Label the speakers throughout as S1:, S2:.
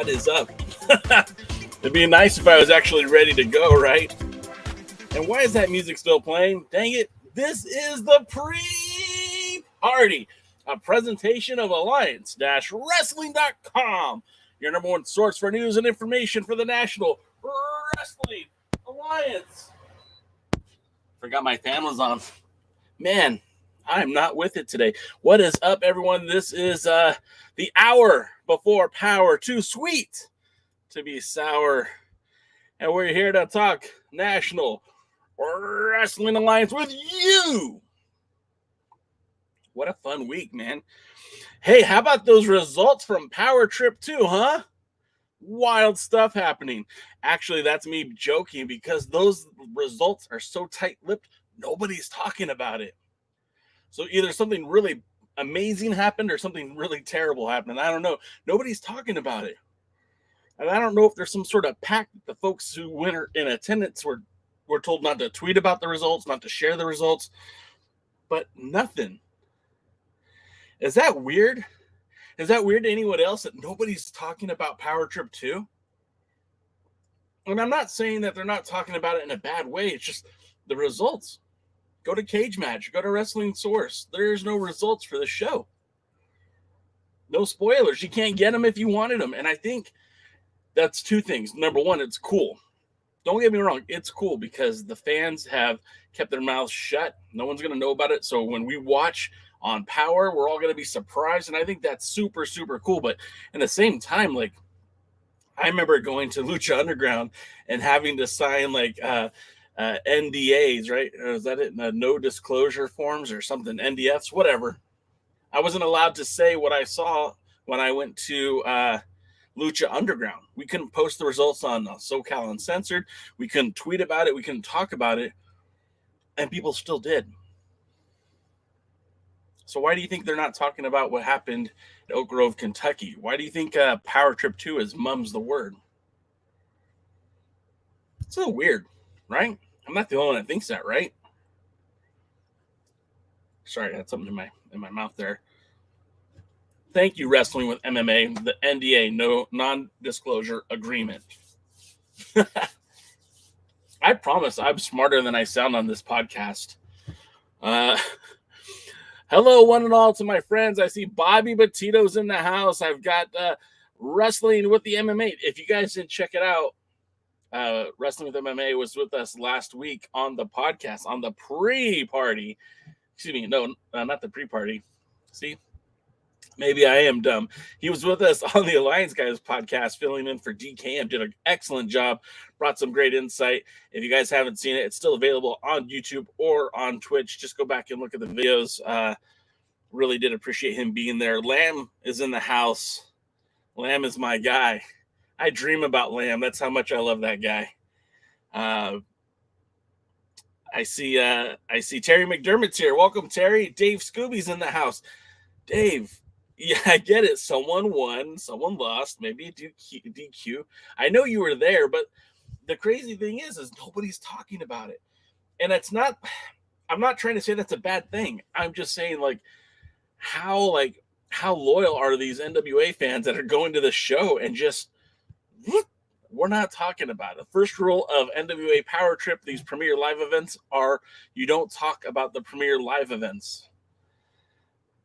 S1: What is up? It'd be nice if I was actually ready to go, right? And why is that music still playing? Dang it. This is the pre-party, a presentation of Alliance-Wrestling.com, your number one source for news and information for the National Wrestling Alliance. Forgot my fan was on. Man, I'm not with it today. What is up, everyone? This is the hour before Power. Too sweet to be sour. And we're here to talk National Wrestling Alliance with you. What a fun week, man. Hey, how about those results from Power Trip 2, huh? Wild stuff happening. Actually, that's me joking because those results are so tight-lipped, nobody's talking about it. So either something really amazing happened or something really terrible happened. I don't know. Nobody's talking about it. And I don't know if there's some sort of pact that the folks who went in attendance were told not to tweet about the results, not to share the results, but nothing. Is that weird? Is that weird to anyone else that nobody's talking about Power Trip 2? And I'm not saying that they're not talking about it in a bad way. It's just the results. Go to Cage Match. Go to Wrestling Source. There's no results for the show. No spoilers. You can't get them if you wanted them. And I think that's two things. Number one, it's cool. Don't get me wrong. It's cool because the fans have kept their mouths shut. No one's going to know about it. So when we watch on Power, we're all going to be surprised. And I think that's super, super cool. But at the same time, like, I remember going to Lucha Underground and having to sign like NDAs, right? Is that it? No disclosure forms or something, NDFs, whatever. I wasn't allowed to say what I saw when I went to Lucha Underground. We couldn't post the results on SoCal Uncensored. We couldn't tweet about it. We couldn't talk about it. And people still did. So why do you think they're not talking about what happened at Oak Grove, Kentucky? Why do you think Power Trip 2 is mum's the word? It's a little weird, right? I'm not the only one that thinks that, right? Sorry, I had something in my mouth there. Thank you, Wrestling with MMA, the NDA, no non-disclosure agreement. I promise I'm smarter than I sound on this podcast. Hello, one and all, to my friends. I see Bobby Batito's in the house. I've got Wrestling with the MMA. If you guys didn't check it out, Wrestling with MMA was with us last week on the podcast, on the pre-party. Excuse me, no, not the pre-party. See, maybe I am dumb. He was with us on the Alliance Guys podcast, filling in for DKM. Did an excellent job, brought some great insight. If you guys haven't seen it, it's still available on YouTube or on Twitch. Just go back and look at the videos. Really did appreciate him being there. Lamb is in the house. Lamb is my guy. I dream about Lamb. That's how much I love that guy. I see Terry McDermott's here. Welcome, Terry. Dave Scooby's in the house. Dave, yeah, I get it. Someone won, someone lost, maybe a DQ. I know you were there, but the crazy thing is nobody's talking about it. And I'm not trying to say that's a bad thing. I'm just saying, how loyal are these NWA fans that are going to the show and just, we're not talking about it. The first rule of NWA Power Trip, these premier live events, are you don't talk about the premier live events.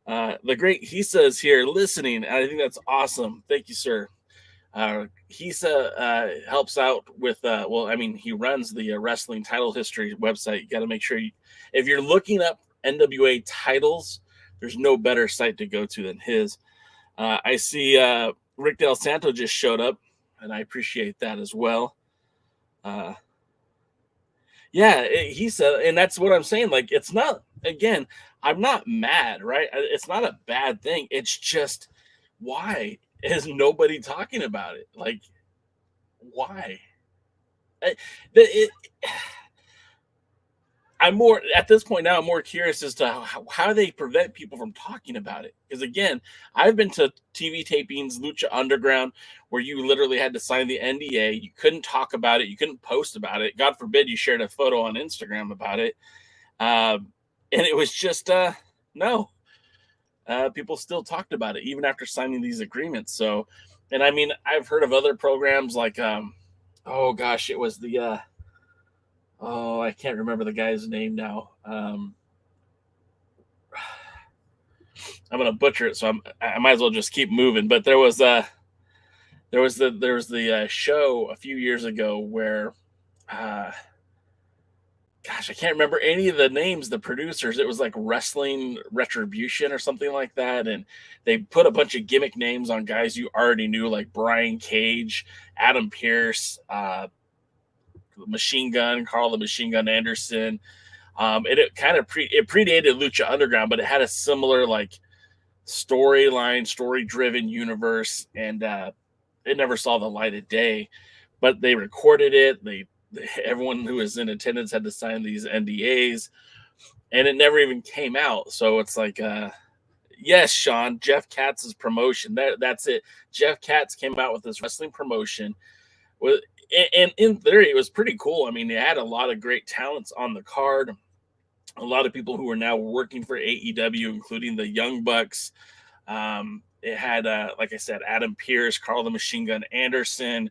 S1: The great Hisa here listening, and I think that's awesome. Thank you, sir. Hisa helps out with, he runs the Wrestling Title History website. You got to make sure if you're looking up NWA titles, there's no better site to go to than his. I see Rick Del Santo just showed up, and I appreciate that as well. He said, and that's what I'm saying. Like, it's not, again, I'm not mad, right? It's not a bad thing. It's just, why is nobody talking about it? Like, why? I'm more, at this point now, I'm more curious as to how they prevent people from talking about it. Because again, I've been to TV tapings, Lucha Underground, where you literally had to sign the NDA. You couldn't talk about it. You couldn't post about it. God forbid you shared a photo on Instagram about it. And it was just, no. People still talked about it, even after signing these agreements. So And I mean, I've heard of other programs like, oh gosh, it was the, oh, I can't remember the guy's name now. I'm going to butcher it, so I might as well just keep moving. But there was the show a few years ago where, uh, gosh, I can't remember any of the names, the producers. It was like Wrestling Retribution or something like that. And they put a bunch of gimmick names on guys you already knew, like Brian Cage, Adam Pearce, Machine Gun, Carl the Machine Gun Anderson. It kind of predated Lucha Underground, but it had a similar like storyline, story-driven universe, and it never saw the light of day. But they recorded it. Everyone who was in attendance had to sign these NDAs, and it never even came out. So it's like, yes, Sean, Jeff Katz's promotion. That's it. Jeff Katz came out with this wrestling promotion. And in theory, it was pretty cool. I mean, they had a lot of great talents on the card. A lot of people who are now working for AEW, including the Young Bucks. It had, like I said, Adam Pearce, Carl the Machine Gun Anderson,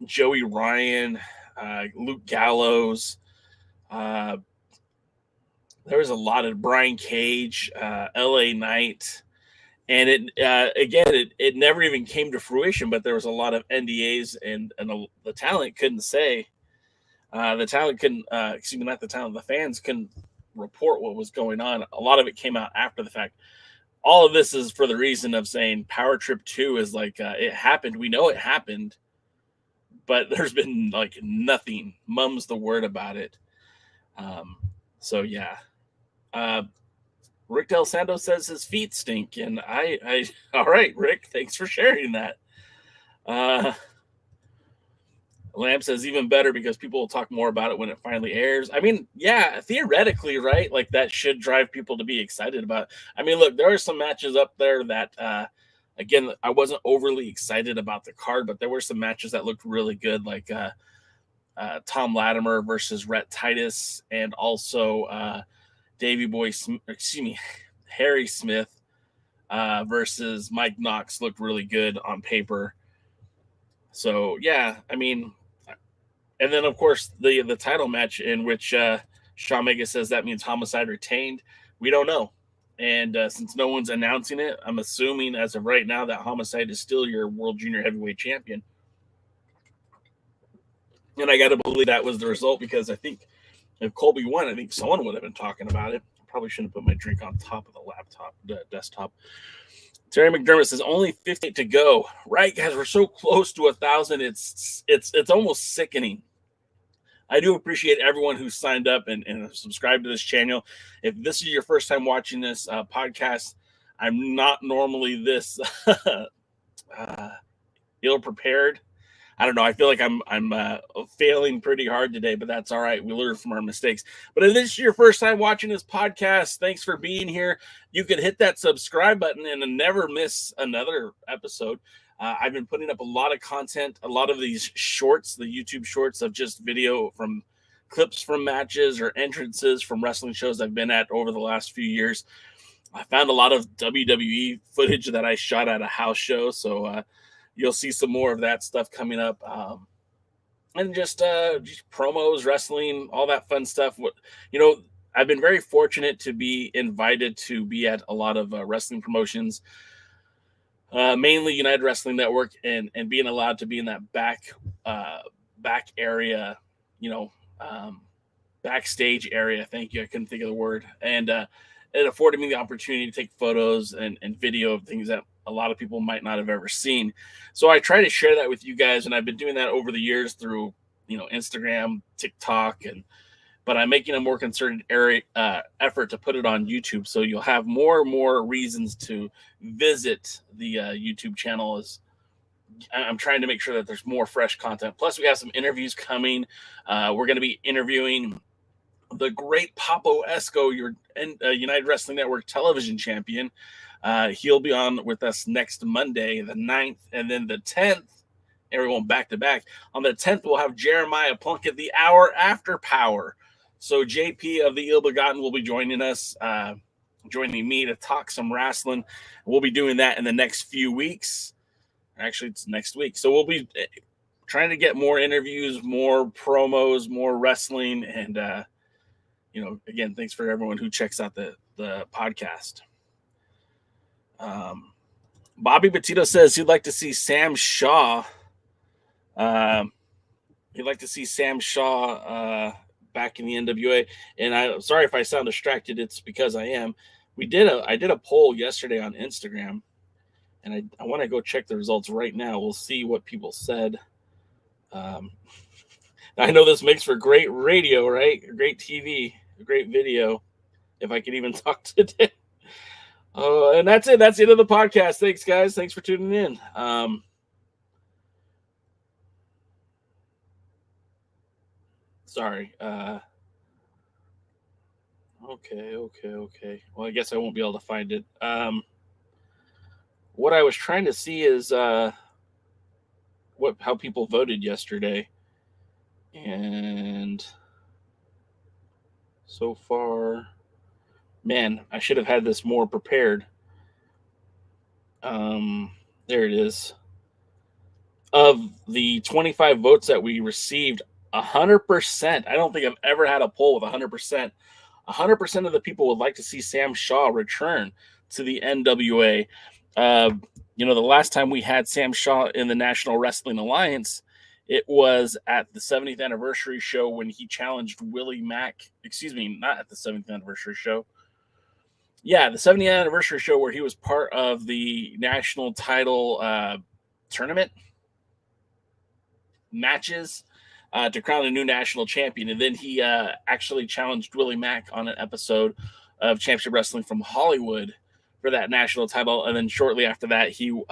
S1: Joey Ryan, Luke Gallows. There was a lot of Brian Cage, LA Knight. And it never even came to fruition, but there was a lot of NDAs, and the talent couldn't say. The talent couldn't, excuse me, not the talent, the fans couldn't report what was going on. A lot of it came out after the fact. All of this is for the reason of saying Power Trip 2 is like, it happened. We know it happened, but there's been like nothing. Mum's the word about it. So yeah. Rick Del Santo says his feet stink, and I all right, Rick, thanks for sharing that. Lamb says even better because people will talk more about it when it finally airs. I mean, yeah, theoretically, right? Like that should drive people to be excited about it. I mean, look, there are some matches up there that, again, I wasn't overly excited about the card, but there were some matches that looked really good, like Tom Latimer versus Rhett Titus, and also Harry Smith versus Mike Knox looked really good on paper. So yeah, I mean, and then of course the title match in which Shawn Mega says that means Homicide retained. We don't know, and since no one's announcing it, I'm assuming as of right now that Homicide is still your World Junior Heavyweight Champion. And I got to believe that was the result, because I think if Colby won, I think someone would have been talking about it. Probably shouldn't put my drink on top of the desktop. Terry McDermott says only 50 to go. Right, guys, we're so close to 1,000. It's almost sickening. I do appreciate everyone who signed up and subscribed to this channel. If this is your first time watching this podcast, I'm not normally this ill prepared. I don't know. I feel like I'm failing pretty hard today, but that's all right. We learn from our mistakes. But if this is your first time watching this podcast, thanks for being here. You can hit that subscribe button and never miss another episode. I've been putting up a lot of content, a lot of these shorts, the YouTube shorts of just video from clips from matches or entrances from wrestling shows I've been at over the last few years. I found a lot of WWE footage that I shot at a house show, so you'll see some more of that stuff coming up. And just promos, wrestling, all that fun stuff. I've been very fortunate to be invited to be at a lot of wrestling promotions, mainly United Wrestling Network, and being allowed to be in that back area, backstage area. Thank you. I couldn't think of the word. And it afforded me the opportunity to take photos and video of things that a lot of people might not have ever seen. So I try to share that with you guys, and I've been doing that over the years through, Instagram, TikTok, but I'm making a more concerted effort to put it on YouTube. So you'll have more and more reasons to visit the YouTube channel. I'm trying to make sure that there's more fresh content. Plus, we have some interviews coming. We're going to be interviewing the great Papo Esco, your United Wrestling Network television champion. He'll be on with us next Monday, the 9th, and then the 10th. Everyone back to back. On the 10th, we'll have Jeremiah Plunkett, the hour after Power. So JP of the Ill Begotten will be joining us, joining me to talk some wrestling. We'll be doing that in the next few weeks. Actually, it's next week. So we'll be trying to get more interviews, more promos, more wrestling. And, again, thanks for everyone who checks out the podcast. Bobby Petito says he'd like to see Sam Shaw. He'd like to see Sam Shaw back in the NWA. And I'm sorry if I sound distracted. It's because I am. I did a poll yesterday on Instagram, and I want to go check the results right now. We'll see what people said. I know this makes for great radio, right? Great TV, great video. If I could even talk today. And that's it. That's the end of the podcast. Thanks, guys. Thanks for tuning in. Sorry. Okay. Well, I guess I won't be able to find it. What I was trying to see is how people voted yesterday. And so far, man, I should have had this more prepared. There it is. Of the 25 votes that we received, 100%. I don't think I've ever had a poll with 100%. 100% of the people would like to see Sam Shaw return to the NWA. The last time we had Sam Shaw in the National Wrestling Alliance, it was at the 70th anniversary show when he challenged Willie Mack. Excuse me, not at the 70th anniversary show. Yeah, the 70th anniversary show where he was part of the national title tournament matches to crown a new national champion. And then he actually challenged Willie Mack on an episode of Championship Wrestling from Hollywood for that national title. And then shortly after that, he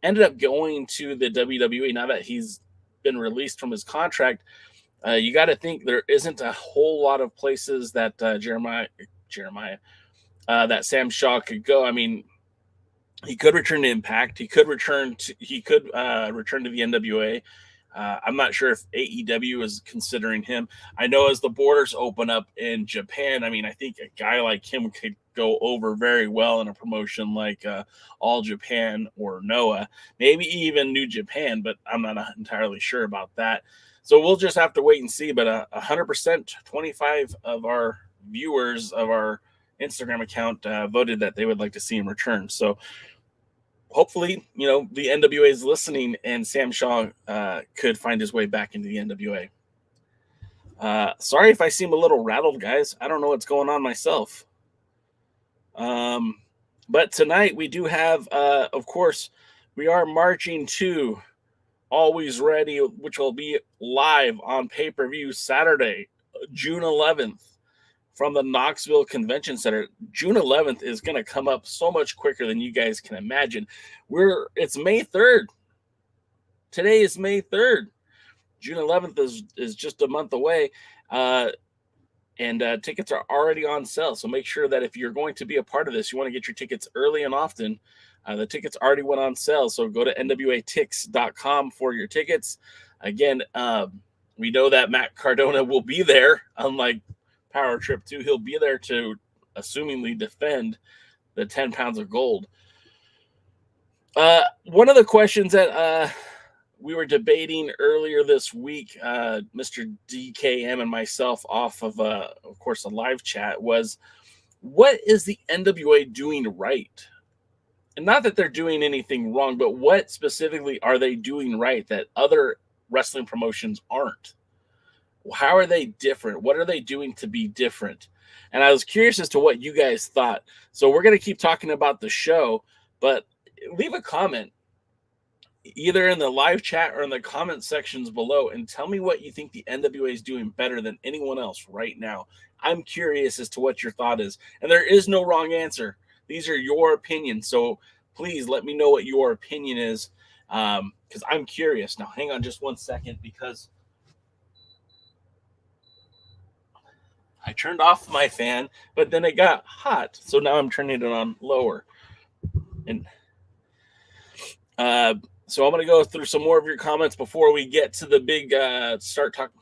S1: ended up going to the WWE. Now that he's been released from his contract, you got to think there isn't a whole lot of places that that Sam Shaw could go. I mean, he could return to Impact. He could return to the NWA. I'm not sure if AEW is considering him. I know as the borders open up in Japan, I mean, I think a guy like him could go over very well in a promotion like All Japan or Noah, maybe even New Japan, but I'm not entirely sure about that. So we'll just have to wait and see. But 100%, 25 of our viewers of our Instagram account voted that they would like to see him return. So hopefully, the NWA is listening and Sam Shaw could find his way back into the NWA. Sorry if I seem a little rattled, guys. I don't know what's going on myself. But tonight we do have, of course, we are marching to Alwayz Ready, which will be live on pay-per-view Saturday, June 11th. From the Knoxville Convention Center. June 11th is going to come up so much quicker than you guys can imagine. It's May 3rd. Today is May 3rd. June 11th is just a month away. And tickets are already on sale. So make sure that if you're going to be a part of this, you want to get your tickets early and often. The tickets already went on sale. So go to nwatix.com for your tickets. Again, we know that Matt Cardona will be there, unlike Power Trip 2. He'll be there to assumingly defend the 10 pounds of gold. One of the questions that we were debating earlier this week, Mr. DKM and myself off of course, a live chat, was what is the NWA doing right? And not that they're doing anything wrong, but what specifically are they doing right that other wrestling promotions aren't? How are they different? What are they doing to be different? And I was curious as to what you guys thought. So we're going to keep talking about the show, but leave a comment either in the live chat or in the comment sections below and tell me what you think the NWA is doing better than anyone else right now. I'm curious as to what your thought is. And there is no wrong answer. These are your opinions. So please let me know what your opinion is because I'm curious. Now, hang on just one second because I turned off my fan, but then it got hot. So now I'm turning it on lower. And so I'm going to go through some more of your comments before we get to the big start talk.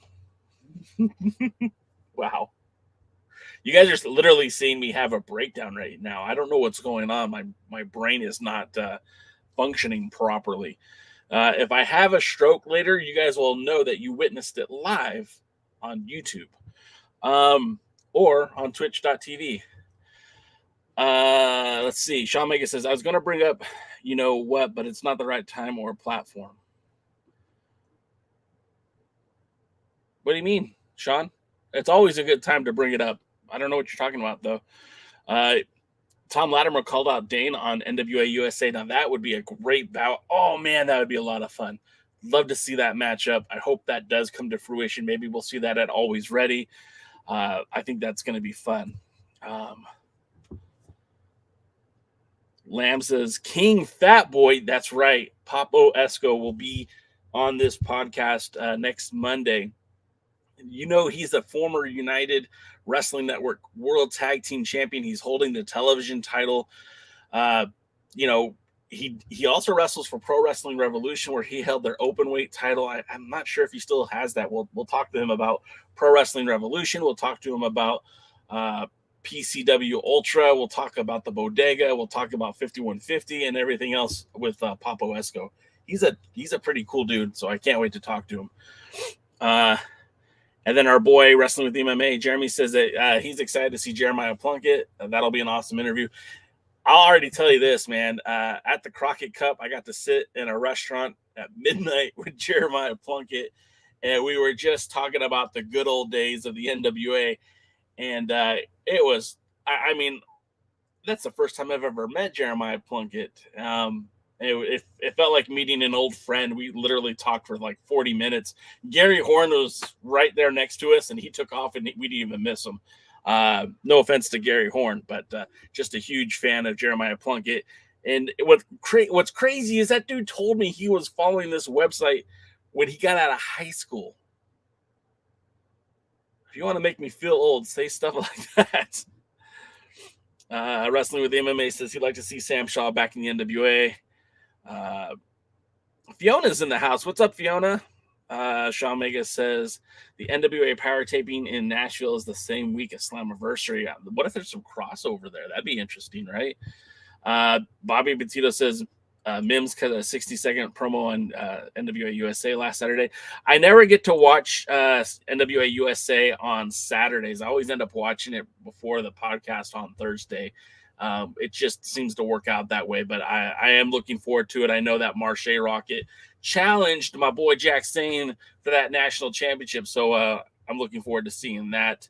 S1: Wow. You guys are literally seeing me have a breakdown right now. I don't know what's going on. My brain is not functioning properly. If I have a stroke later, you guys will know that you witnessed it live on YouTube or on twitch.tv. Let's see. Sean Mega says, I was going to bring up, you know what, but it's not the right time or platform. What do you mean, Sean? It's always a good time to bring it up. I don't know what you're talking about, though. Tom Latimer called out Dane on NWA USA. Now, that would be a great bout. Oh, man, that would be a lot of fun. Love to see that matchup. I hope that does come to fruition. Maybe we'll see that at Alwayz Ready. I think that's going to be fun. Lamb says, King Fat Boy. That's right. Papo Esco will be on this podcast next Monday. You know, he's a former United Wrestling Network World Tag Team Champion. He's holding the television title. You know, he also wrestles for Pro Wrestling Revolution, where he held their open weight title. I'm not sure if he still has that. We'll talk to him about Pro Wrestling Revolution. We'll talk to him about PCW Ultra. We'll talk about the Bodega. We'll talk about 5150 and everything else with Papo Esco. He's a pretty cool dude, so I can't wait to talk to him. And then our boy Wrestling with MMA, Jeremy, says that he's excited to see Jeremiah Plunkett. That'll be an awesome interview. I'll already tell you this, man. At the Crockett Cup, I got to sit in a restaurant at midnight with Jeremiah Plunkett, and we were just talking about the good old days of the NWA. And it was, I mean, that's the first time I've ever met Jeremiah Plunkett. It felt like meeting an old friend. We literally talked for like 40 minutes. Gary Horn was right there next to us, and he took off, and we didn't even miss him. No offense to Gary Horn, but just a huge fan of Jeremiah Plunkett. And what's crazy is that dude told me he was following this website when he got out of high school. If you want to make me feel old, say stuff like that. Wrestling with the MMA says he'd like to see Sam Shaw back in the NWA. Fiona's in the house. What's up, Fiona? Sean Mega says the NWA Power taping in Nashville is the same week as Slammiversary. What if there's some crossover there? That'd be interesting, right? Bobby Petito says Mims cut a 60-second promo on NWA USA last Saturday. I never get to watch NWA USA on Saturdays. I always end up watching it before the podcast on Thursday. It just seems to work out that way, but I am looking forward to it. I know that Marche Rocket challenged my boy Jack Sane for that national championship, so I'm looking forward to seeing that.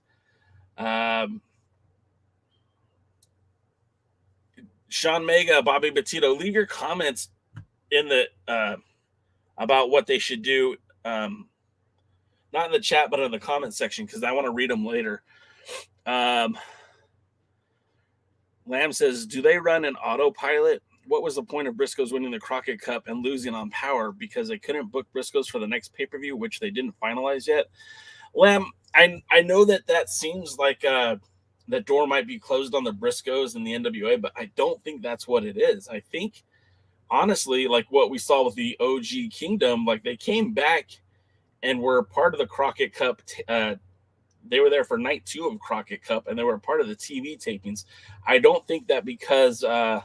S1: Sean Mega, Bobby Petito, leave your comments in the about what they should do, not in the chat, but in the comment section, because I want to read them later. Lamb says, do they run an autopilot? What was the point of Briscoes winning the Crockett Cup and losing on Power because they couldn't book Briscoes for the next pay-per-view, which they didn't finalize yet? Lamb, I know that seems like that door might be closed on the Briscoes and the NWA, but I don't think that's what it is. I think, honestly, like what we saw with the OG Kingdom, like they came back and were part of the Crockett Cup. They were there for night 2 of Crockett Cup, and they were part of the TV tapings. I don't think that because the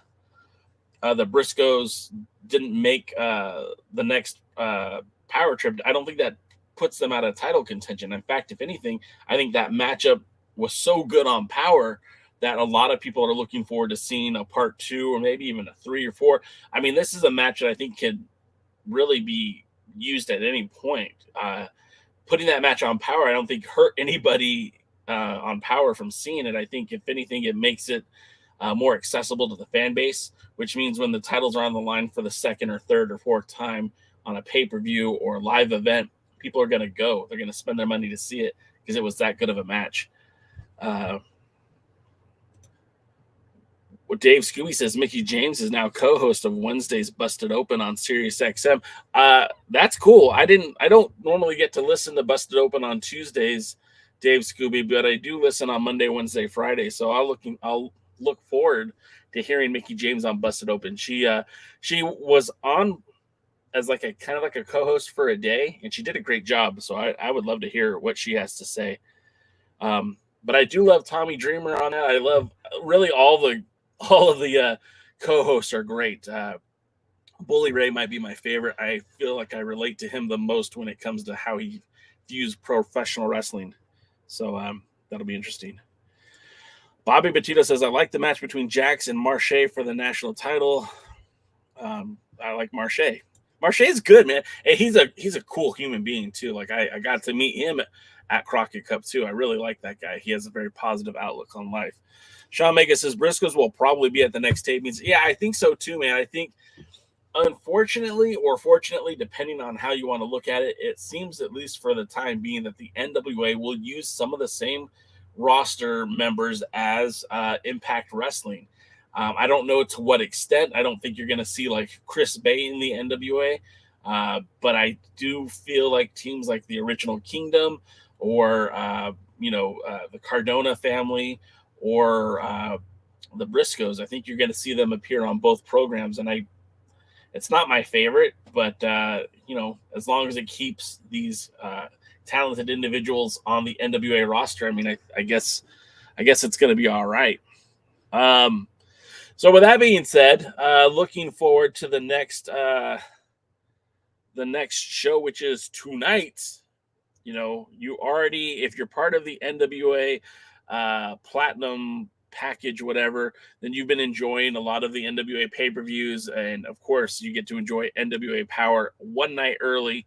S1: Briscoes didn't make the next Power Trip, I don't think that puts them out of title contention. In fact, if anything, I think that matchup was so good on Power that a lot of people are looking forward to seeing a part 2 or maybe even a 3 or 4. I mean, this is a match that I think could really be used at any point. Putting that match on Power, I don't think hurt anybody on Power from seeing it. I think, if anything, it makes it more accessible to the fan base, which means when the titles are on the line for the second or third or fourth time on a pay-per-view or live event, people are going to go. They're going to spend their money to see it because it was that good of a match. What Dave Scooby says, Mickie James is now co-host of Wednesday's Busted Open on Sirius XM. That's cool. I don't normally get to listen to Busted Open on Tuesdays, Dave Scooby, but I do listen on Monday, Wednesday, Friday. So I'll look forward to hearing Mickie James on Busted Open. She was on as like a kind of like a co-host for a day, and she did a great job. So I would love to hear what she has to say. But I do love Tommy Dreamer on that. I love really all of the co-hosts are great. Bully Ray might be my favorite. I feel like I relate to him the most when it comes to how he views professional wrestling. So that'll be interesting. Bobby Batista says, I like the match between Jax and Marche for the national title. I like Marche. Marche's good, man. And he's a cool human being too. Like I got to meet him at Crockett Cup too. I really like that guy. He has a very positive outlook on life. Sean Mega says Briscoes will probably be at the next tapings. Yeah, I think so too, man. I think unfortunately or fortunately, depending on how you want to look at it, it seems, at least for the time being, that the NWA will use some of the same roster members as Impact Wrestling. I don't know to what extent. I don't think you're going to see like Chris Bay in the NWA, but I do feel like teams like the Original Kingdom or the Cardona family or the Briscoes, I think you're going to see them appear on both programs. And it's not my favorite, but as long as it keeps these talented individuals on the NWA roster, I mean, I guess it's going to be all right. So with that being said, looking forward to the next show, which is tonight. You already, if you're part of the NWA Platinum package, whatever, then you've been enjoying a lot of the NWA pay-per-views, and of course you get to enjoy NWA Power one night early,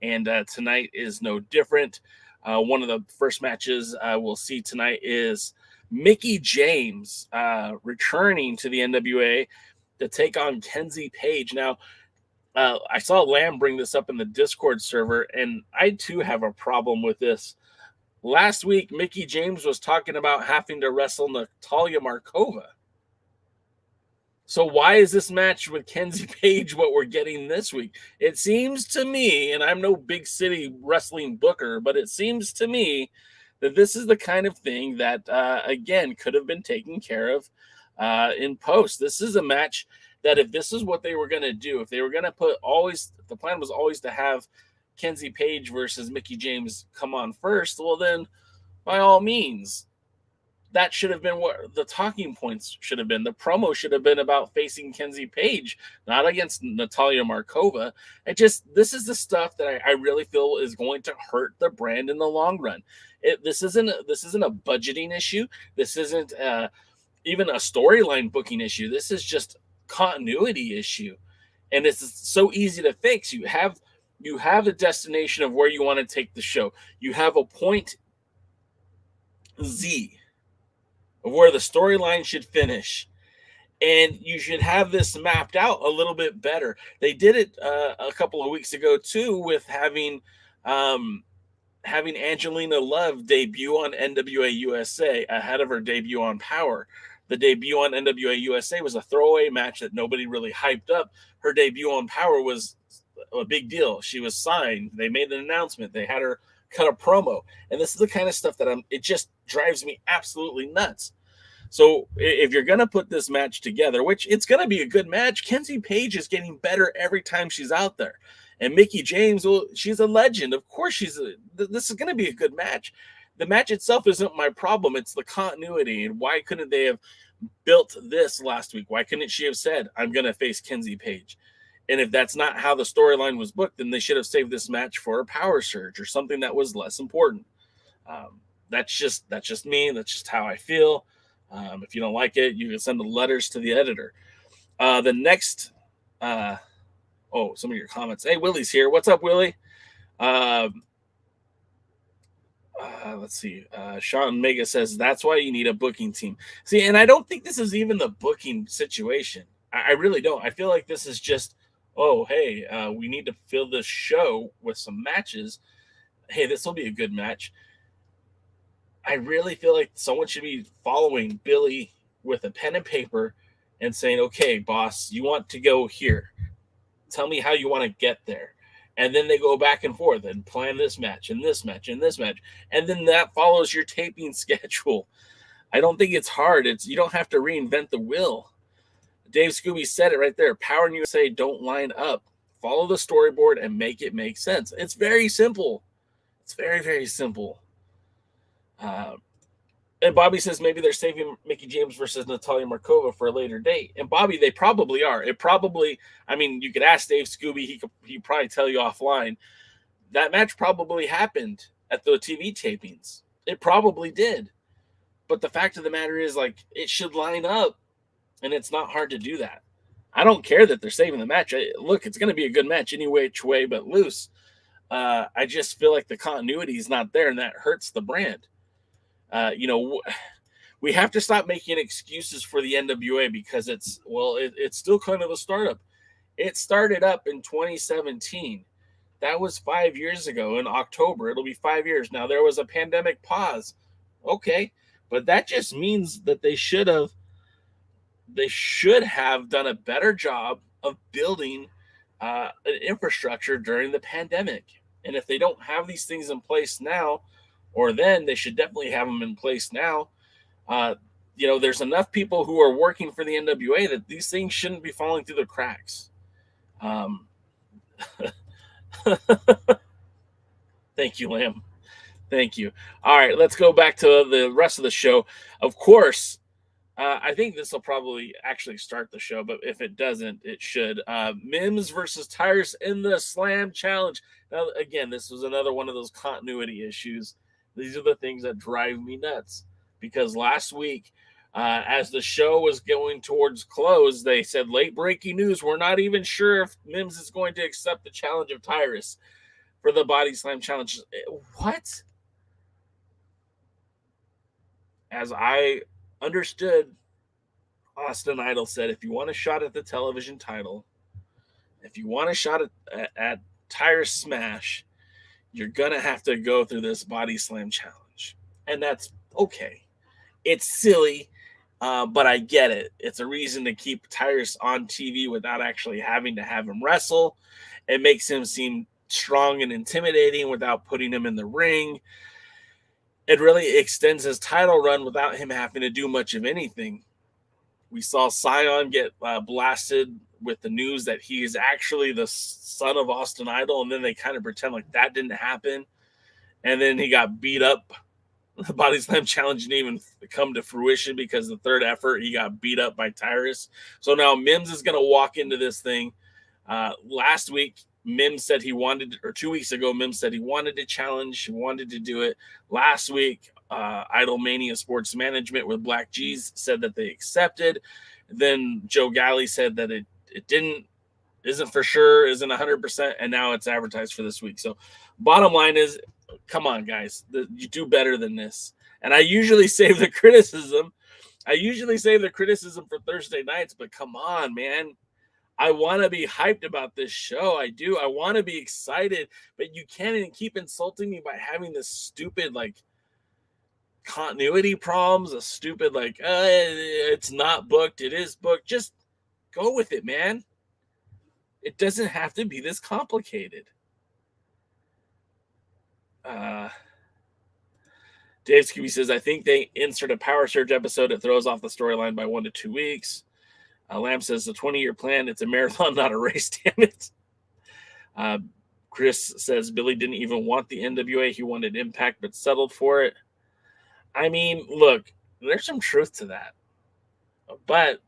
S1: and tonight is no different. One of the first matches we'll see tonight is Mickie James returning to the NWA to take on Kenzie Paige. Now, I saw Lamb bring this up in the Discord server, and I too have a problem with this. Last week, Mickie James was talking about having to wrestle Natalia Markova. So why is this match with Kenzie Paige what we're getting this week? It seems to me, and I'm no big city wrestling booker, but it seems to me that this is the kind of thing that, again, could have been taken care of in post. This is a match that if this is what they were going to do, if they were going to the plan was always to have Kenzie Paige versus Mickie James come on first, well then, by all means, that should have been what the talking points should have been. The promo should have been about facing Kenzie Paige, not against Natalia Markova. This is the stuff that I really feel is going to hurt the brand in the long run. This isn't a budgeting issue. This isn't even a storyline booking issue. This is just continuity issue, and it's so easy to fix. You have a destination of where you want to take the show. You have a point Z of where the storyline should finish, and you should have this mapped out a little bit better. They did it a couple of weeks ago too, with having Angelina Love debut on NWA USA ahead of her debut on Power. The debut on NWA USA was a throwaway match that nobody really hyped up. Her debut on Power was a big deal. She was signed. They made an announcement. They had her cut a promo. And this is the kind of stuff that it just drives me absolutely nuts. So if you're going to put this match together, which it's going to be a good match, Kenzie Paige is getting better every time she's out there. And Mickie James, well, she's a legend. Of course, this is going to be a good match. The match itself isn't my problem. It's the continuity. And why couldn't they have built this last week? Why couldn't she have said, I'm going to face Kenzie Paige? And if that's not how the storyline was booked, then they should have saved this match for a Power Surge or something that was less important. That's just me. That's just how I feel. If you don't like it, you can send the letters to the editor. The next, some of your comments. Hey, Willie's here. What's up, Willie? Let's see. Sean Mega says that's why you need a booking team. See, and I don't think this is even the booking situation. I really don't. I feel like this is just, we need to fill this show with some matches. Hey, this will be a good match. I really feel like someone should be following Billy with a pen and paper and saying, okay, boss, you want to go here. Tell me how you want to get there. And then they go back and forth and plan this match and this match and this match. And then that follows your taping schedule. I don't think it's hard. You don't have to reinvent the wheel. Dave Scooby said it right there. Power and USA don't line up. Follow the storyboard and make it make sense. It's very simple. It's very, very simple. And Bobby says maybe they're saving Mickie James versus Natalia Markova for a later date. And Bobby, they probably are. It probably, I mean, you could ask Dave Scooby. He'd probably tell you offline. That match probably happened at the TV tapings. It probably did. But the fact of the matter is, like, it should line up. And it's not hard to do that. I don't care that they're saving the match. Look, it's going to be a good match any which way but loose. I just feel like the continuity is not there, and that hurts the brand. We have to stop making excuses for the NWA because it's still kind of a startup. It started up in 2017. That was 5 years ago in October. It'll be 5 years. Now, there was a pandemic pause. Okay. But that just means that they should have done a better job of building an infrastructure during the pandemic. And if they don't have these things in place now, or then, they should definitely have them in place now. There's enough people who are working for the NWA that these things shouldn't be falling through the cracks. Thank you, Lamb. Thank you. All right, let's go back to the rest of the show. Of course, I think this will probably actually start the show, but if it doesn't, it should. Mims versus Tyrus in the Slam Challenge. Now, again, this was another one of those continuity issues. These are the things that drive me nuts. Because last week, as the show was going towards close, they said, late breaking news, we're not even sure if Mims is going to accept the challenge of Tyrus for the Body Slam Challenge. What? As I understood, Austin Idol said, if you want a shot at the television title, if you want a shot at Tyrus Smash, you're going to have to go through this Body Slam Challenge. And that's okay. It's silly, but I get it. It's a reason to keep Tyrus on TV without actually having to have him wrestle. It makes him seem strong and intimidating without putting him in the ring. It really extends his title run without him having to do much of anything. We saw Scion get blasted with the news that he is actually the son of Austin Idol, and then they kind of pretend like that didn't happen. And then he got beat up. The Body Slam Challenge didn't even come to fruition because the third effort, he got beat up by Tyrus. So now Mims is going to walk into this thing. Last week, Mims said he wanted, or 2 weeks ago, Mims said he wanted to challenge. He wanted to do it. Last week, Idol Mania Sports Management with Black G's said that they accepted. Then Joe Galley said that it isn't for sure, isn't 100%, and now it's advertised for this week. So bottom line is, come on, guys. You do better than this. And I usually save the criticism. For Thursday nights, but come on, man. I want to be hyped about this show. I do. I want to be excited, but you can't even keep insulting me by having this stupid, continuity problems, a stupid, it's not booked, it is booked. Just go with it, man. It doesn't have to be this complicated. Dave Scooby says, I think they insert a Power Surge episode that throws off the storyline by 1 to 2 weeks. Lamb says, the 20-year plan, it's a marathon, not a race, damn it. Chris says, Billy didn't even want the NWA. He wanted Impact, but settled for it. I mean, look, there's some truth to that. But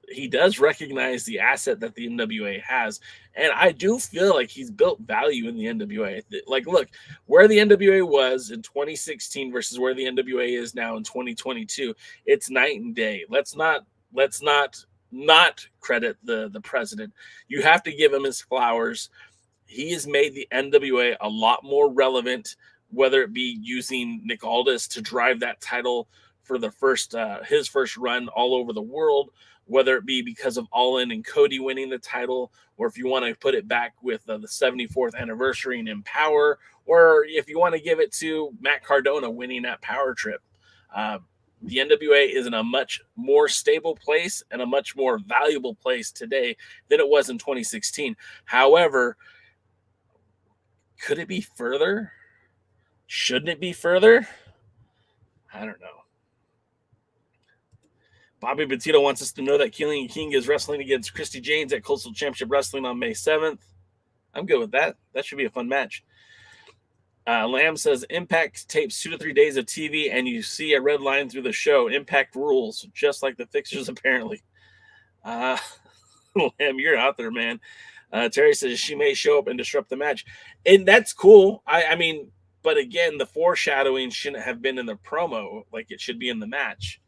S1: he does recognize the asset that the NWA has. And I do feel like he's built value in the NWA. Look, where the NWA was in 2016 versus where the NWA is now in 2022, it's night and day. Let's not credit the president. You have to give him his flowers. He has made the NWA a lot more relevant, whether it be using Nick Aldis to drive that title for the his first run all over the world, whether it be because of All In and Cody winning the title, or if you want to put it back with the 74th anniversary and Empower, or if you want to give it to Matt Cardona winning that Power Trip. The NWA is in a much more stable place and a much more valuable place today than it was in 2016. However, could it be further? Shouldn't it be further? I don't know. Bobby Batista wants us to know that Killian King is wrestling against Christy James at Coastal Championship Wrestling on May 7th. I'm good with that. That should be a fun match. Lamb says Impact tapes 2 to 3 days of TV, and you see a red line through the show. Impact rules, just like the fixtures, apparently. Lamb, you're out there, man. Terry says she may show up and disrupt the match, and that's cool. I mean, but again, the foreshadowing shouldn't have been in the promo; like it should be in the match.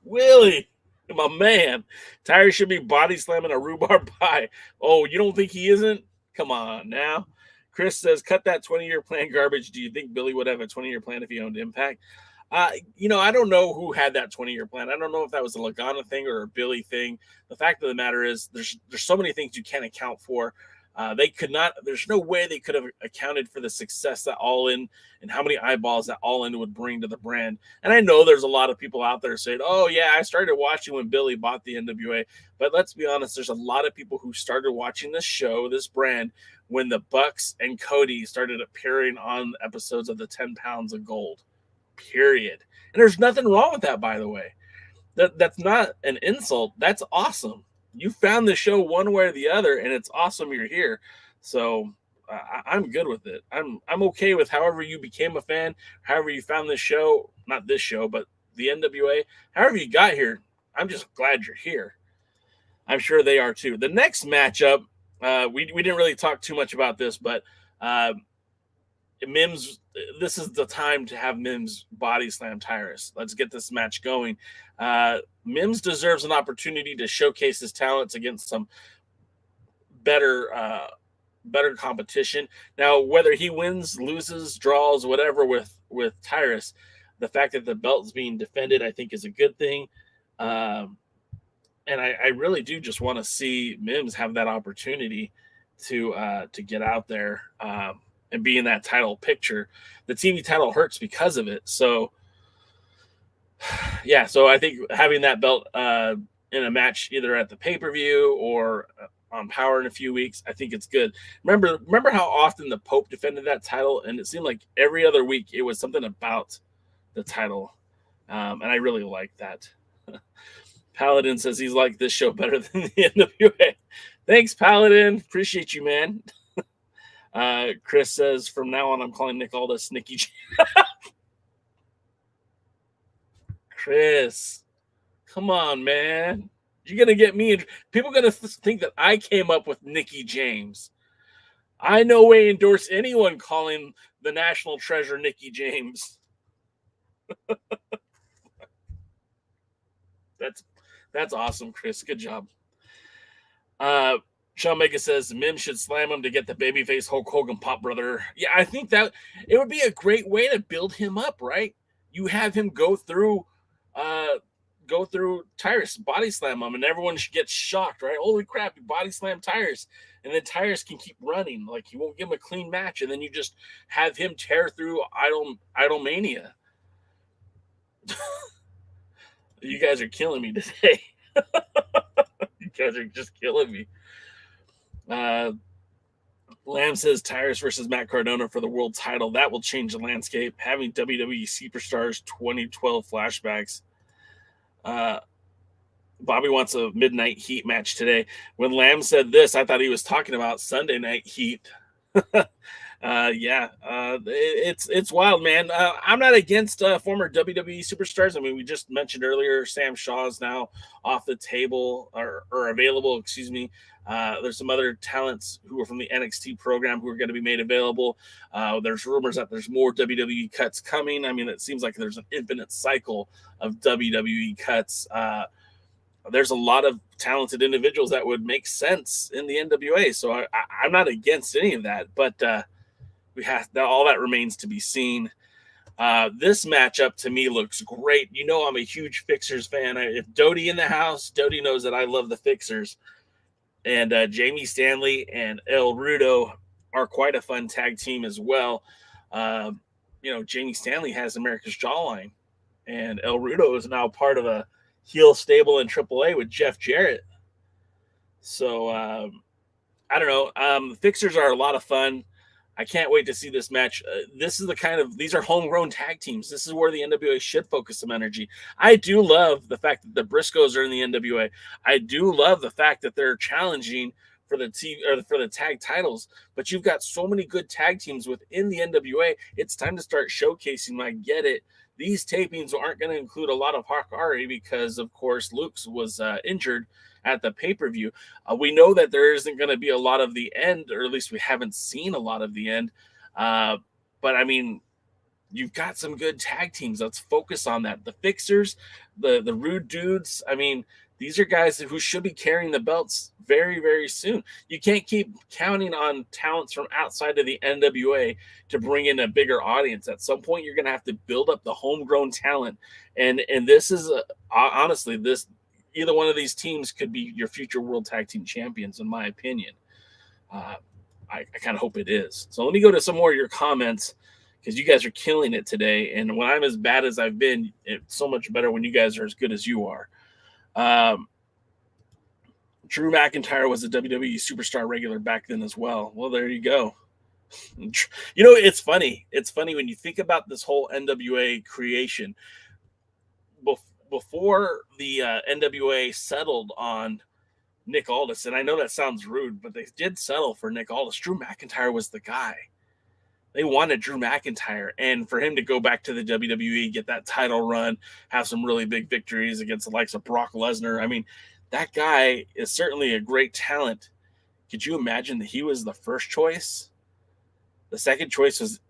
S1: Willie, my man. Tyrus should be body slamming a rhubarb pie. Oh, you don't think he isn't? Come on now. Chris says, cut that 20-year plan garbage. Do you think Billy would have a 20-year plan if he owned Impact? I don't know who had that 20-year plan. I don't know if that was a Lagana thing or a Billy thing. The fact of the matter is there's so many things you can't account for. They could not, there's no way they could have accounted for the success that All In and how many eyeballs that All In would bring to the brand. And I know there's a lot of people out there saying, oh, yeah, I started watching when Billy bought the NWA. But let's be honest, there's a lot of people who started watching this show, this brand, when the Bucks and Cody started appearing on episodes of the 10 Pounds of Gold, period. And there's nothing wrong with that, by the way. That's not an insult. That's awesome. You found the show one way or the other, and it's awesome you're here. So I'm good with it. I'm okay with however you became a fan, however you found this show, not this show, but the NWA, however you got here. I'm just glad you're here. I'm sure they are too. The next matchup, we didn't really talk too much about this, but Mims, this is the time to have Mims body slam Tyrus. Let's get this match going. Mims deserves an opportunity to showcase his talents against some better competition. Now, whether he wins, loses, draws, whatever with Tyrus, the fact that the belt's being defended, I think, is a good thing. And I really do just want to see Mims have that opportunity to get out there and be in that title picture. The TV title hurts because of it. So, yeah, so I think having that belt in a match either at the pay-per-view or on Power in a few weeks, I think it's good. Remember how often the Pope defended that title, and it seemed like every other week it was something about the title, and I really like that. Paladin says he's like this show better than the NWA. Thanks, Paladin. Appreciate you, man. Chris says, from now on, I'm calling Nick Aldis Nicky James. Chris, come on, man. You're going to get me in. People are going to think that I came up with Nicky James. I no way endorse anyone calling the national treasure Nicky James. That's awesome, Chris. Good job. Sean Mega says Mims should slam him to get the babyface Hulk Hogan pop, brother. Yeah, I think that it would be a great way to build him up, right? You have him go through Tyrus, body slam him, and everyone gets shocked, right? Holy crap, you body slam Tyrus. And then Tyrus can keep running. Like, you won't give him a clean match, and then you just have him tear through Idolmania. You guys are killing me today. You guys are just killing me. Lamb says Tyrus versus Matt Cardona for the world title. That will change the landscape. Having WWE Superstars 2012 flashbacks. Bobby wants a midnight heat match today. When Lamb said this, I thought he was talking about Sunday night heat. It's wild, man. I'm not against former WWE superstars. I mean, we just mentioned earlier, Sam Shaw's now off the table or available, excuse me. There's some other talents who are from the NXT program who are going to be made available. There's rumors that there's more WWE cuts coming. I mean, it seems like there's an infinite cycle of WWE cuts. There's a lot of talented individuals that would make sense in the NWA. So I'm not against any of that, but all that remains to be seen. This matchup to me looks great. You know, I'm a huge Fixers fan. If Dodie in the house, Dodie knows that I love the Fixers. And Jamie Stanley and El Rudo are quite a fun tag team as well. Jamie Stanley has America's Jawline, and El Rudo is now part of a heel stable in AAA with Jeff Jarrett. So I don't know. The Fixers are a lot of fun. I can't wait to see this match. This is these are homegrown tag teams. This is where the NWA should focus some energy. I do love the fact that the Briscoes are in the NWA. I do love the fact that they're challenging for the tag titles. But you've got so many good tag teams within the NWA. It's time to start showcasing. I get it. These tapings aren't going to include a lot of Hikari because, of course, Luke's was injured at the pay-per-view. We know that there isn't going to be a lot of the end, or at least we haven't seen a lot of the end. But I mean, you've got some good tag teams. Let's focus on that. The Fixers, the Rude Dudes. I mean, these are guys who should be carrying the belts very, very soon. You can't keep counting on talents from outside of the NWA to bring in a bigger audience. At some point, you're going to have to build up the homegrown talent. And this is honestly, either one of these teams could be your future World Tag Team Champions, in my opinion. I kind of hope it is. So let me go to some more of your comments, because you guys are killing it today. And when I'm as bad as I've been, it's so much better when you guys are as good as you are. Drew McIntyre was a WWE superstar regular back then as well. Well, there you go. You know, it's funny. It's funny when you think about this whole NWA creation. Before the NWA settled on Nick Aldis, and I know that sounds rude, but they did settle for Nick Aldis. Drew McIntyre was the guy. They wanted Drew McIntyre, and for him to go back to the WWE, get that title run, have some really big victories against the likes of Brock Lesnar. I mean, that guy is certainly a great talent. Could you imagine that he was the first choice? The second choice was